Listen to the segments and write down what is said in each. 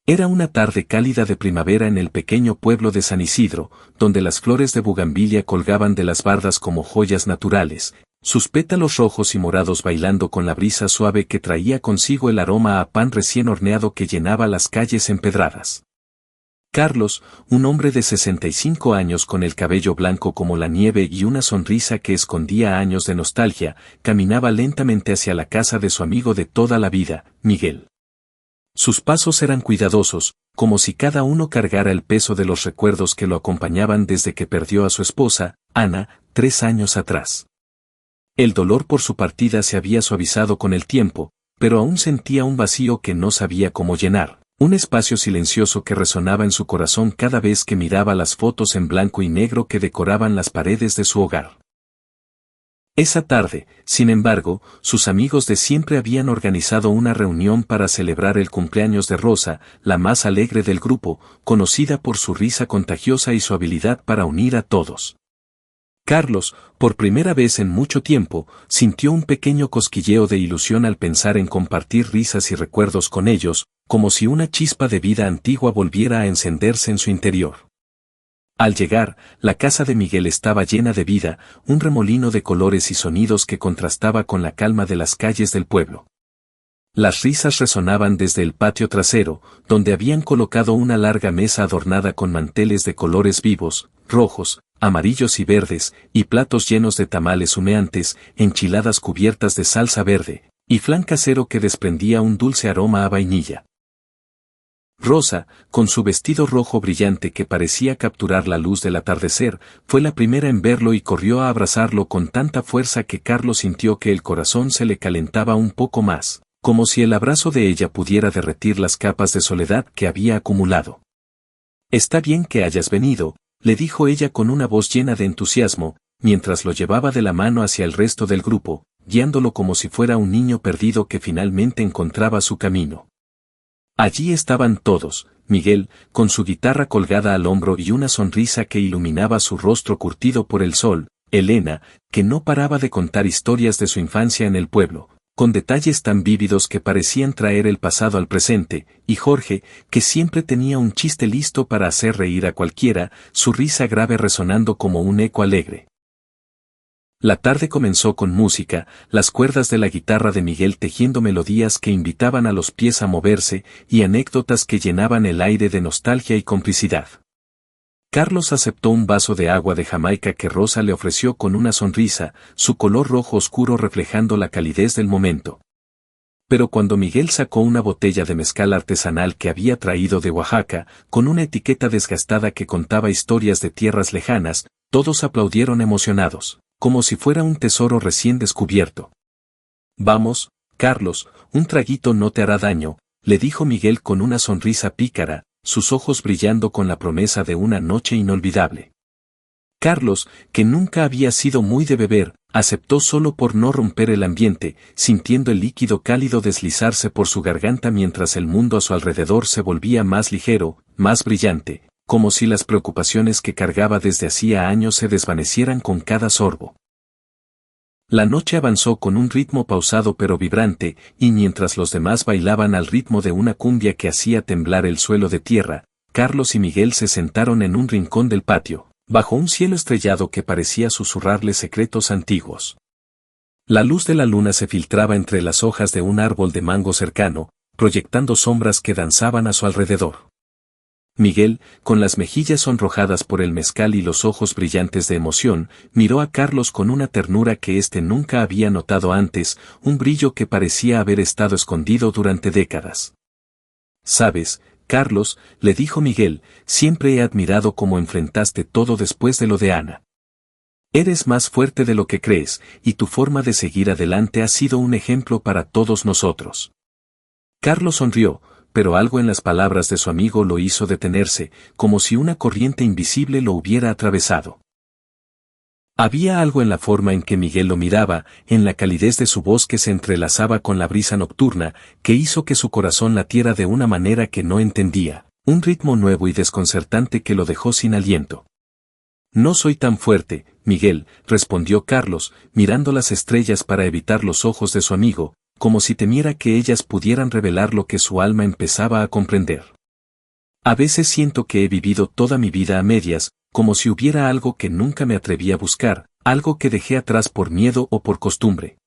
Era una tarde cálida de primavera en el pequeño pueblo de San Isidro, donde las flores de bugambilia colgaban de las bardas como joyas naturales, sus pétalos rojos y morados bailando con la brisa suave que traía consigo el aroma a pan recién horneado que llenaba las calles empedradas. Carlos, un hombre de 65 años con el cabello blanco como la nieve y una sonrisa que escondía años de nostalgia, caminaba lentamente hacia la casa de su amigo de toda la vida, Miguel. Sus pasos eran cuidadosos, como si cada uno cargara el peso de los recuerdos que lo acompañaban desde que perdió a su esposa, Ana, 3 años atrás. El dolor por su partida se había suavizado con el tiempo, pero aún sentía un vacío que no sabía cómo llenar, un espacio silencioso que resonaba en su corazón cada vez que miraba las fotos en blanco y negro que decoraban las paredes de su hogar. Esa tarde, sin embargo, sus amigos de siempre habían organizado una reunión para celebrar el cumpleaños de Rosa, la más alegre del grupo, conocida por su risa contagiosa y su habilidad para unir a todos. Carlos, por primera vez en mucho tiempo, sintió un pequeño cosquilleo de ilusión al pensar en compartir risas y recuerdos con ellos, como si una chispa de vida antigua volviera a encenderse en su interior. Al llegar, la casa de Miguel estaba llena de vida, un remolino de colores y sonidos que contrastaba con la calma de las calles del pueblo. Las risas resonaban desde el patio trasero, donde habían colocado una larga mesa adornada con manteles de colores vivos, rojos, amarillos y verdes, y platos llenos de tamales humeantes, enchiladas cubiertas de salsa verde, y flan casero que desprendía un dulce aroma a vainilla. Rosa, con su vestido rojo brillante que parecía capturar la luz del atardecer, fue la primera en verlo y corrió a abrazarlo con tanta fuerza que Carlos sintió que el corazón se le calentaba un poco más, como si el abrazo de ella pudiera derretir las capas de soledad que había acumulado. «Está bien que hayas venido», le dijo ella con una voz llena de entusiasmo, mientras lo llevaba de la mano hacia el resto del grupo, guiándolo como si fuera un niño perdido que finalmente encontraba su camino. Allí estaban todos, Miguel, con su guitarra colgada al hombro y una sonrisa que iluminaba su rostro curtido por el sol, Elena, que no paraba de contar historias de su infancia en el pueblo, con detalles tan vívidos que parecían traer el pasado al presente, y Jorge, que siempre tenía un chiste listo para hacer reír a cualquiera, su risa grave resonando como un eco alegre. La tarde comenzó con música, las cuerdas de la guitarra de Miguel tejiendo melodías que invitaban a los pies a moverse y anécdotas que llenaban el aire de nostalgia y complicidad. Carlos aceptó un vaso de agua de Jamaica que Rosa le ofreció con una sonrisa, su color rojo oscuro reflejando la calidez del momento. Pero cuando Miguel sacó una botella de mezcal artesanal que había traído de Oaxaca, con una etiqueta desgastada que contaba historias de tierras lejanas, todos aplaudieron emocionados, como si fuera un tesoro recién descubierto. «Vamos, Carlos, un traguito no te hará daño», le dijo Miguel con una sonrisa pícara, sus ojos brillando con la promesa de una noche inolvidable. Carlos, que nunca había sido muy de beber, aceptó solo por no romper el ambiente, sintiendo el líquido cálido deslizarse por su garganta mientras el mundo a su alrededor se volvía más ligero, más brillante, como si las preocupaciones que cargaba desde hacía años se desvanecieran con cada sorbo. La noche avanzó con un ritmo pausado pero vibrante, y mientras los demás bailaban al ritmo de una cumbia que hacía temblar el suelo de tierra, Carlos y Miguel se sentaron en un rincón del patio, bajo un cielo estrellado que parecía susurrarle secretos antiguos. La luz de la luna se filtraba entre las hojas de un árbol de mango cercano, proyectando sombras que danzaban a su alrededor. Miguel, con las mejillas sonrojadas por el mezcal y los ojos brillantes de emoción, miró a Carlos con una ternura que éste nunca había notado antes, un brillo que parecía haber estado escondido durante décadas. «Sabes, Carlos», le dijo Miguel, «siempre he admirado cómo enfrentaste todo después de lo de Ana. Eres más fuerte de lo que crees, y tu forma de seguir adelante ha sido un ejemplo para todos nosotros». Carlos sonrió, pero algo en las palabras de su amigo lo hizo detenerse, como si una corriente invisible lo hubiera atravesado. Había algo en la forma en que Miguel lo miraba, en la calidez de su voz que se entrelazaba con la brisa nocturna, que hizo que su corazón latiera de una manera que no entendía, un ritmo nuevo y desconcertante que lo dejó sin aliento. «No soy tan fuerte, Miguel», respondió Carlos, mirando las estrellas para evitar los ojos de su amigo, como si temiera que ellas pudieran revelar lo que su alma empezaba a comprender. A veces siento que he vivido toda mi vida a medias, como si hubiera algo que nunca me atreví a buscar, algo que dejé atrás por miedo o por costumbre.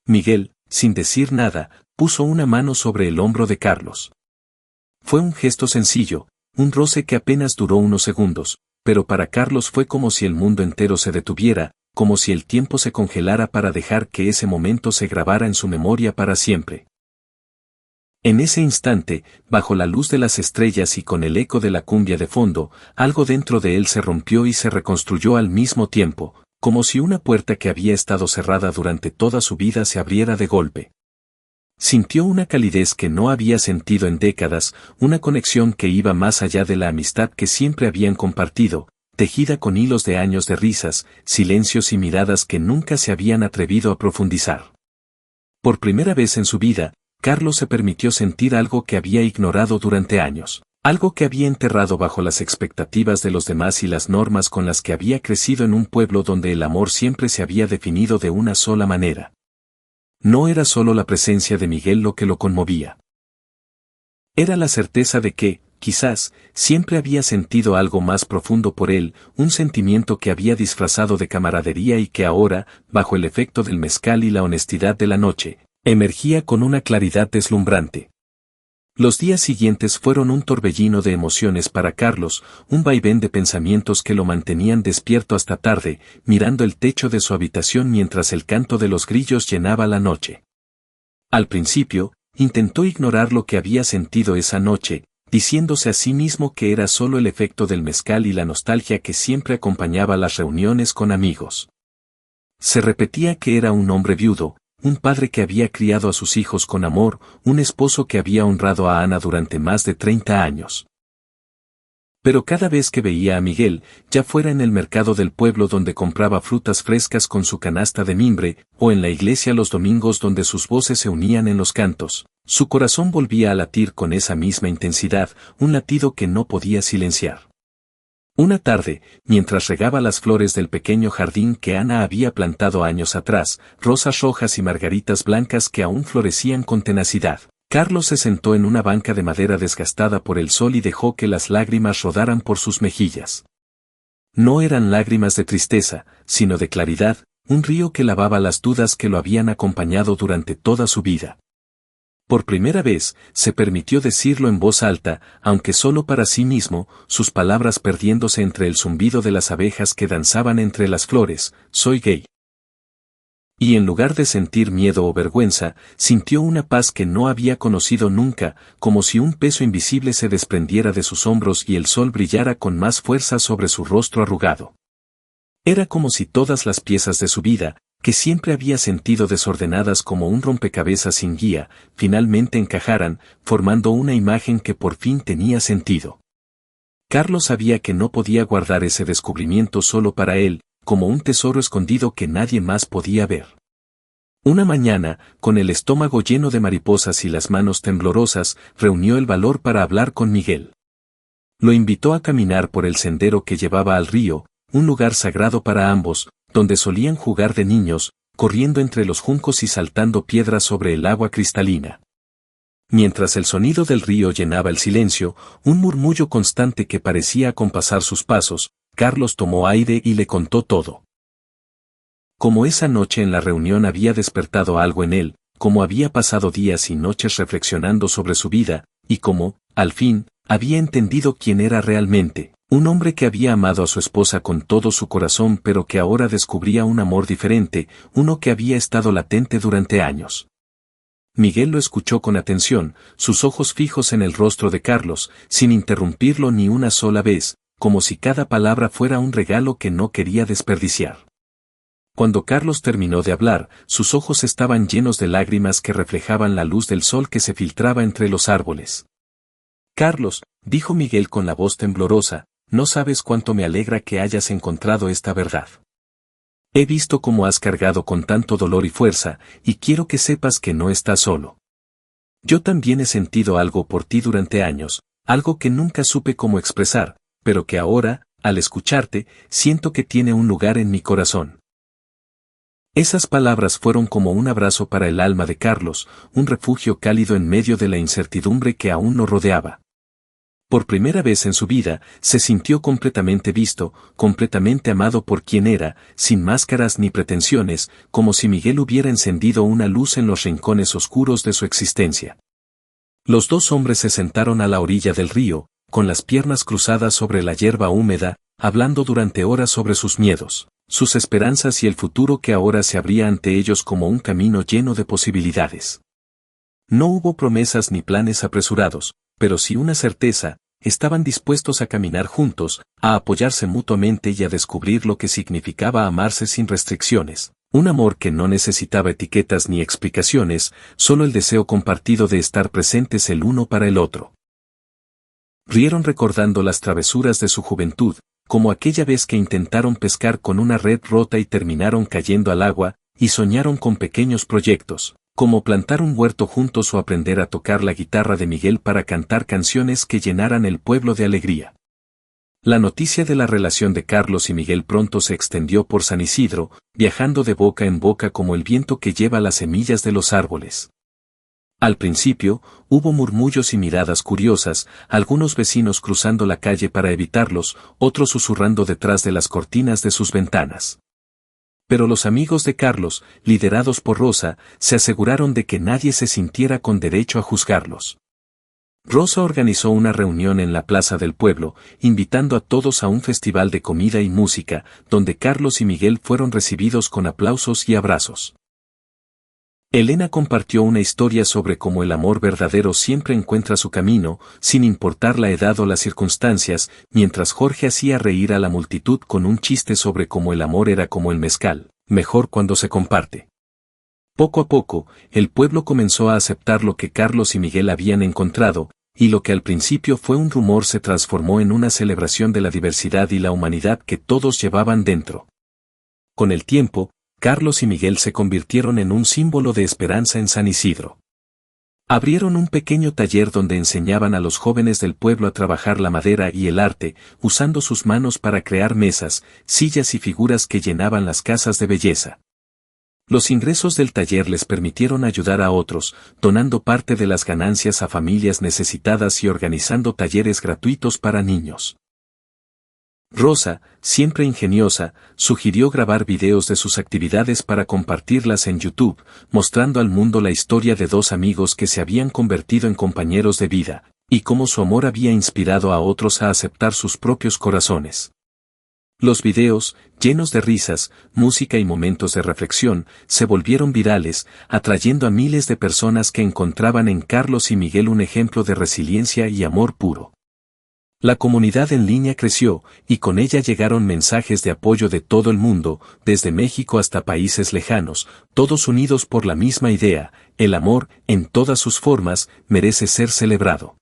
Miguel, sin decir nada, puso una mano sobre el hombro de Carlos. Fue un gesto sencillo, un roce que apenas duró unos segundos, pero para Carlos fue como si el mundo entero se detuviera, como si el tiempo se congelara para dejar que ese momento se grabara en su memoria para siempre. En ese instante, bajo la luz de las estrellas y con el eco de la cumbia de fondo, algo dentro de él se rompió y se reconstruyó al mismo tiempo, como si una puerta que había estado cerrada durante toda su vida se abriera de golpe. Sintió una calidez que no había sentido en décadas, una conexión que iba más allá de la amistad que siempre habían compartido, tejida con hilos de años de risas, silencios y miradas que nunca se habían atrevido a profundizar. Por primera vez en su vida, Carlos se permitió sentir algo que había ignorado durante años, algo que había enterrado bajo las expectativas de los demás y las normas con las que había crecido en un pueblo donde el amor siempre se había definido de una sola manera. No era solo la presencia de Miguel lo que lo conmovía. Era la certeza de que, quizás, siempre había sentido algo más profundo por él, un sentimiento que había disfrazado de camaradería y que ahora, bajo el efecto del mezcal y la honestidad de la noche, emergía con una claridad deslumbrante. Los días siguientes fueron un torbellino de emociones para Carlos, un vaivén de pensamientos que lo mantenían despierto hasta tarde, mirando el techo de su habitación mientras el canto de los grillos llenaba la noche. Al principio, intentó ignorar lo que había sentido esa noche, diciéndose a sí mismo que era solo el efecto del mezcal y la nostalgia que siempre acompañaba las reuniones con amigos. Se repetía que era un hombre viudo, un padre que había criado a sus hijos con amor, un esposo que había honrado a Ana durante más de 30 años. Pero cada vez que veía a Miguel, ya fuera en el mercado del pueblo donde compraba frutas frescas con su canasta de mimbre, o en la iglesia los domingos donde sus voces se unían en los cantos, su corazón volvía a latir con esa misma intensidad, un latido que no podía silenciar. Una tarde, mientras regaba las flores del pequeño jardín que Ana había plantado años atrás, rosas rojas y margaritas blancas que aún florecían con tenacidad, Carlos se sentó en una banca de madera desgastada por el sol y dejó que las lágrimas rodaran por sus mejillas. No eran lágrimas de tristeza, sino de claridad, un río que lavaba las dudas que lo habían acompañado durante toda su vida. Por primera vez, se permitió decirlo en voz alta, aunque solo para sí mismo, sus palabras perdiéndose entre el zumbido de las abejas que danzaban entre las flores: soy gay. Y en lugar de sentir miedo o vergüenza, sintió una paz que no había conocido nunca, como si un peso invisible se desprendiera de sus hombros y el sol brillara con más fuerza sobre su rostro arrugado. Era como si todas las piezas de su vida, que siempre había sentido desordenadas como un rompecabezas sin guía, finalmente encajaran, formando una imagen que por fin tenía sentido. Carlos sabía que no podía guardar ese descubrimiento solo para él, como un tesoro escondido que nadie más podía ver. Una mañana, con el estómago lleno de mariposas y las manos temblorosas, reunió el valor para hablar con Miguel. Lo invitó a caminar por el sendero que llevaba al río, un lugar sagrado para ambos, donde solían jugar de niños, corriendo entre los juncos y saltando piedras sobre el agua cristalina. Mientras el sonido del río llenaba el silencio, un murmullo constante que parecía acompasar sus pasos, Carlos tomó aire y le contó todo. Como esa noche en la reunión había despertado algo en él, como había pasado días y noches reflexionando sobre su vida, y como, al fin, había entendido quién era realmente. Un hombre que había amado a su esposa con todo su corazón pero que ahora descubría un amor diferente, uno que había estado latente durante años. Miguel lo escuchó con atención, sus ojos fijos en el rostro de Carlos, sin interrumpirlo ni una sola vez, como si cada palabra fuera un regalo que no quería desperdiciar. Cuando Carlos terminó de hablar, sus ojos estaban llenos de lágrimas que reflejaban la luz del sol que se filtraba entre los árboles. Carlos, dijo Miguel con la voz temblorosa, no sabes cuánto me alegra que hayas encontrado esta verdad. He visto cómo has cargado con tanto dolor y fuerza, y quiero que sepas que no estás solo. Yo también he sentido algo por ti durante años, algo que nunca supe cómo expresar, pero que ahora, al escucharte, siento que tiene un lugar en mi corazón. Esas palabras fueron como un abrazo para el alma de Carlos, un refugio cálido en medio de la incertidumbre que aún lo rodeaba. Por primera vez en su vida, se sintió completamente visto, completamente amado por quien era, sin máscaras ni pretensiones, como si Miguel hubiera encendido una luz en los rincones oscuros de su existencia. Los dos hombres se sentaron a la orilla del río, con las piernas cruzadas sobre la hierba húmeda, hablando durante horas sobre sus miedos, sus esperanzas y el futuro que ahora se abría ante ellos como un camino lleno de posibilidades. No hubo promesas ni planes apresurados, pero sí una certeza: estaban dispuestos a caminar juntos, a apoyarse mutuamente y a descubrir lo que significaba amarse sin restricciones, un amor que no necesitaba etiquetas ni explicaciones, solo el deseo compartido de estar presentes el uno para el otro. Rieron recordando las travesuras de su juventud, como aquella vez que intentaron pescar con una red rota y terminaron cayendo al agua, y soñaron con pequeños proyectos, como plantar un huerto juntos o aprender a tocar la guitarra de Miguel para cantar canciones que llenaran el pueblo de alegría. La noticia de la relación de Carlos y Miguel pronto se extendió por San Isidro, viajando de boca en boca como el viento que lleva las semillas de los árboles. Al principio, hubo murmullos y miradas curiosas, algunos vecinos cruzando la calle para evitarlos, otros susurrando detrás de las cortinas de sus ventanas. Pero los amigos de Carlos, liderados por Rosa, se aseguraron de que nadie se sintiera con derecho a juzgarlos. Rosa organizó una reunión en la plaza del pueblo, invitando a todos a un festival de comida y música, donde Carlos y Miguel fueron recibidos con aplausos y abrazos. Elena compartió una historia sobre cómo el amor verdadero siempre encuentra su camino, sin importar la edad o las circunstancias, mientras Jorge hacía reír a la multitud con un chiste sobre cómo el amor era como el mezcal, mejor cuando se comparte. Poco a poco, el pueblo comenzó a aceptar lo que Carlos y Miguel habían encontrado, y lo que al principio fue un rumor se transformó en una celebración de la diversidad y la humanidad que todos llevaban dentro. Con el tiempo, Carlos y Miguel se convirtieron en un símbolo de esperanza en San Isidro. Abrieron un pequeño taller donde enseñaban a los jóvenes del pueblo a trabajar la madera y el arte, usando sus manos para crear mesas, sillas y figuras que llenaban las casas de belleza. Los ingresos del taller les permitieron ayudar a otros, donando parte de las ganancias a familias necesitadas y organizando talleres gratuitos para niños. Rosa, siempre ingeniosa, sugirió grabar videos de sus actividades para compartirlas en YouTube, mostrando al mundo la historia de dos amigos que se habían convertido en compañeros de vida, y cómo su amor había inspirado a otros a aceptar sus propios corazones. Los videos, llenos de risas, música y momentos de reflexión, se volvieron virales, atrayendo a miles de personas que encontraban en Carlos y Miguel un ejemplo de resiliencia y amor puro. La comunidad en línea creció, y con ella llegaron mensajes de apoyo de todo el mundo, desde México hasta países lejanos, todos unidos por la misma idea: el amor, en todas sus formas, merece ser celebrado.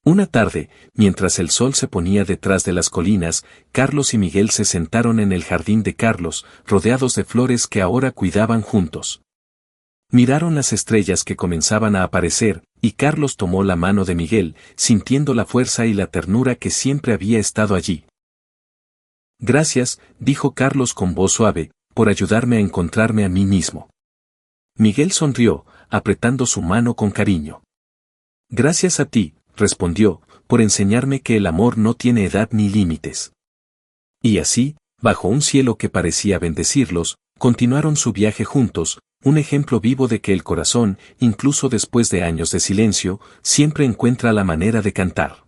Una tarde, mientras el sol se ponía detrás de las colinas, Carlos y Miguel se sentaron en el jardín de Carlos, rodeados de flores que ahora cuidaban juntos. Miraron las estrellas que comenzaban a aparecer, y Carlos tomó la mano de Miguel, sintiendo la fuerza y la ternura que siempre había estado allí. Gracias, dijo Carlos con voz suave, por ayudarme a encontrarme a mí mismo. Miguel sonrió, apretando su mano con cariño. Gracias a ti, respondió, por enseñarme que el amor no tiene edad ni límites. Y así, bajo un cielo que parecía bendecirlos, continuaron su viaje juntos, un ejemplo vivo de que el corazón, incluso después de años de silencio, siempre encuentra la manera de cantar.